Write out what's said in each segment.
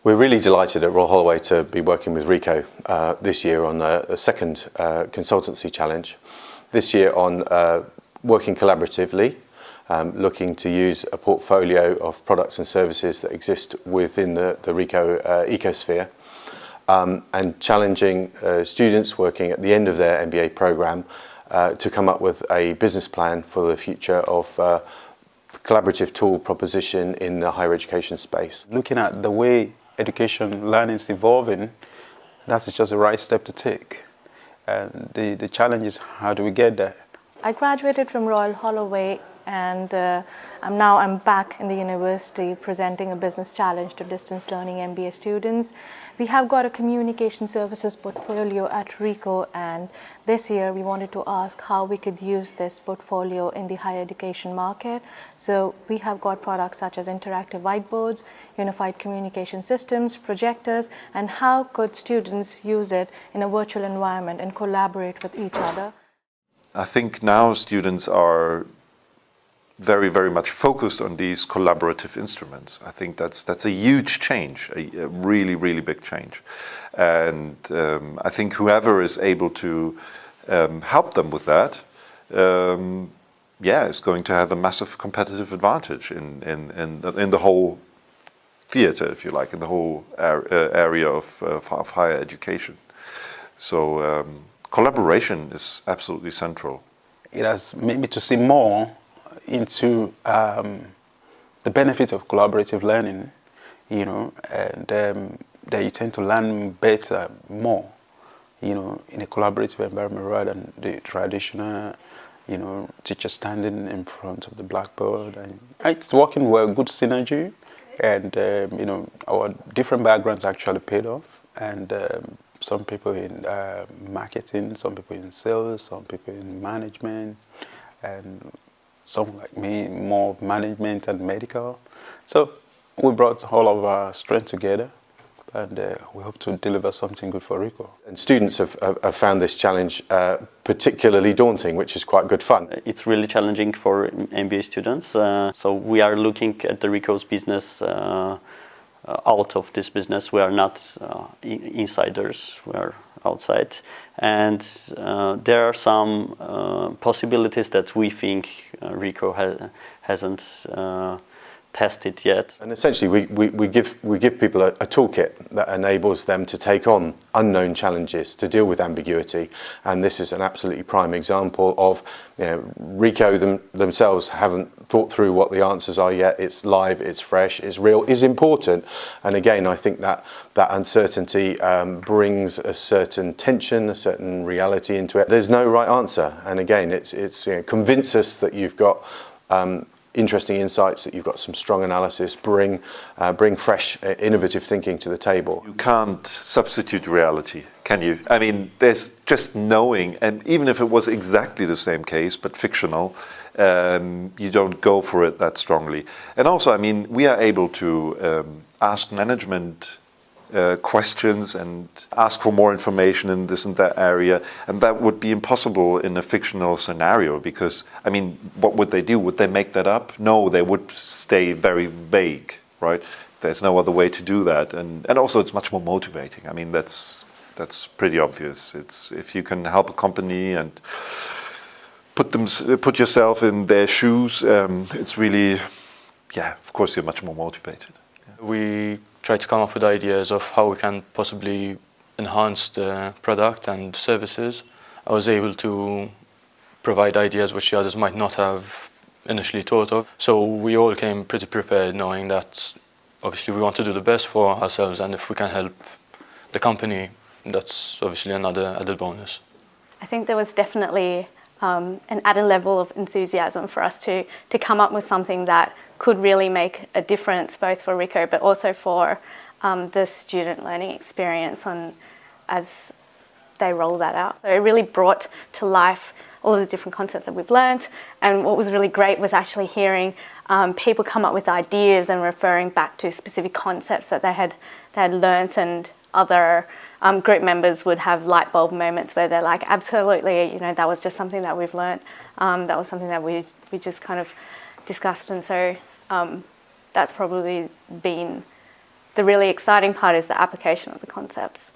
We're really delighted at Royal Holloway to be working with Ricoh this year on a second consultancy challenge. This year on working collaboratively, looking to use a portfolio of products and services that exist within the Ricoh ecosphere, and challenging students working at the end of their MBA programme to come up with a business plan for the future of collaborative tool proposition in the higher education space. Looking at the way education learning is evolving, that's just the right step to take. And the challenge is, how do we get there? I graduated from Royal Holloway, and I'm back in the university presenting a business challenge to distance learning MBA students. We have got a communication services portfolio at Ricoh, and this year we wanted to ask how we could use this portfolio in the higher education market. So we have got products such as interactive whiteboards, unified communication systems, projectors, and how could students use it in a virtual environment and collaborate with each other. I think now students are very, very much focused on these collaborative instruments. I think that's a huge change, a really, really big change. And I think whoever is able to help them with that, is going to have a massive competitive advantage in the whole theater, if you like, in the whole area of higher education. So collaboration is absolutely central. It has made me to see more into the benefit of collaborative learning, and that you tend to learn better, more, in a collaborative environment rather than the traditional, teacher standing in front of the blackboard. And it's working well, good synergy, and our different backgrounds actually paid off, and some people in marketing, some people in sales, some people in management, and some like me, more management and medical. So we brought all of our strength together, and we hope to deliver something good for Ricoh. And students have found this challenge particularly daunting, which is quite good fun. It's really challenging for MBA students. So we are looking at the Ricoh's business out of this business. We are not insiders, we are outside. And there are some possibilities that we think Ricoh hasn't tested yet. And essentially we give people a toolkit that enables them to take on unknown challenges, to deal with ambiguity, and this is an absolutely prime example of Ricoh themselves haven't thought through what the answers are yet. It's live, it's fresh, it's real, it's important, and again I think that uncertainty brings a certain tension, a certain reality into it. There's no right answer, and again it's convince us that you've got interesting insights, that you've got some strong analysis, bring fresh, innovative thinking to the table. You can't substitute reality, can you? I mean, there's just knowing, and even if it was exactly the same case, but fictional, you don't go for it that strongly. And also, I mean, we are able to ask management questions and ask for more information in this and that area, and that would be impossible in a fictional scenario, because I mean, what would they do? Would they make that up? No, they would stay very vague, right? There's no other way to do that, and also it's much more motivating. I mean, that's pretty obvious. It's if you can help a company and put yourself in their shoes, it's really, of course you're much more motivated. We try to come up with ideas of how we can possibly enhance the product and services. I was able to provide ideas which the others might not have initially thought of. So we all came pretty prepared, knowing that obviously we want to do the best for ourselves, and if we can help the company, that's obviously another added bonus. I think there was definitely an added level of enthusiasm for us to come up with something that could really make a difference, both for Ricoh but also for the student learning experience as they roll that out. So it really brought to life all of the different concepts that we've learnt, and what was really great was actually hearing people come up with ideas and referring back to specific concepts that they had learnt, and other group members would have light bulb moments where they're like, absolutely, that was just something that we've learnt, that was something that we just kind of discussed, and so that's probably been the really exciting part is the application of the concepts.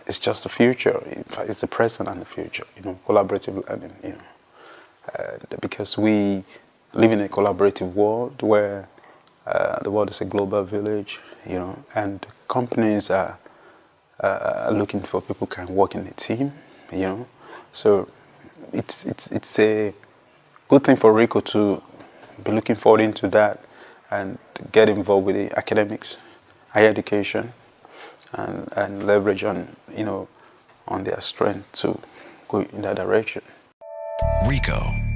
It's just the future. In fact, it's the present and the future. Collaborative learning. Because we live in a collaborative world where the world is a global village. And companies are looking for people who can work in a team. So it's a good thing for RICO to be looking forward into that and get involved with the academics, higher education, and leverage on on their strength to go in that direction. RICO.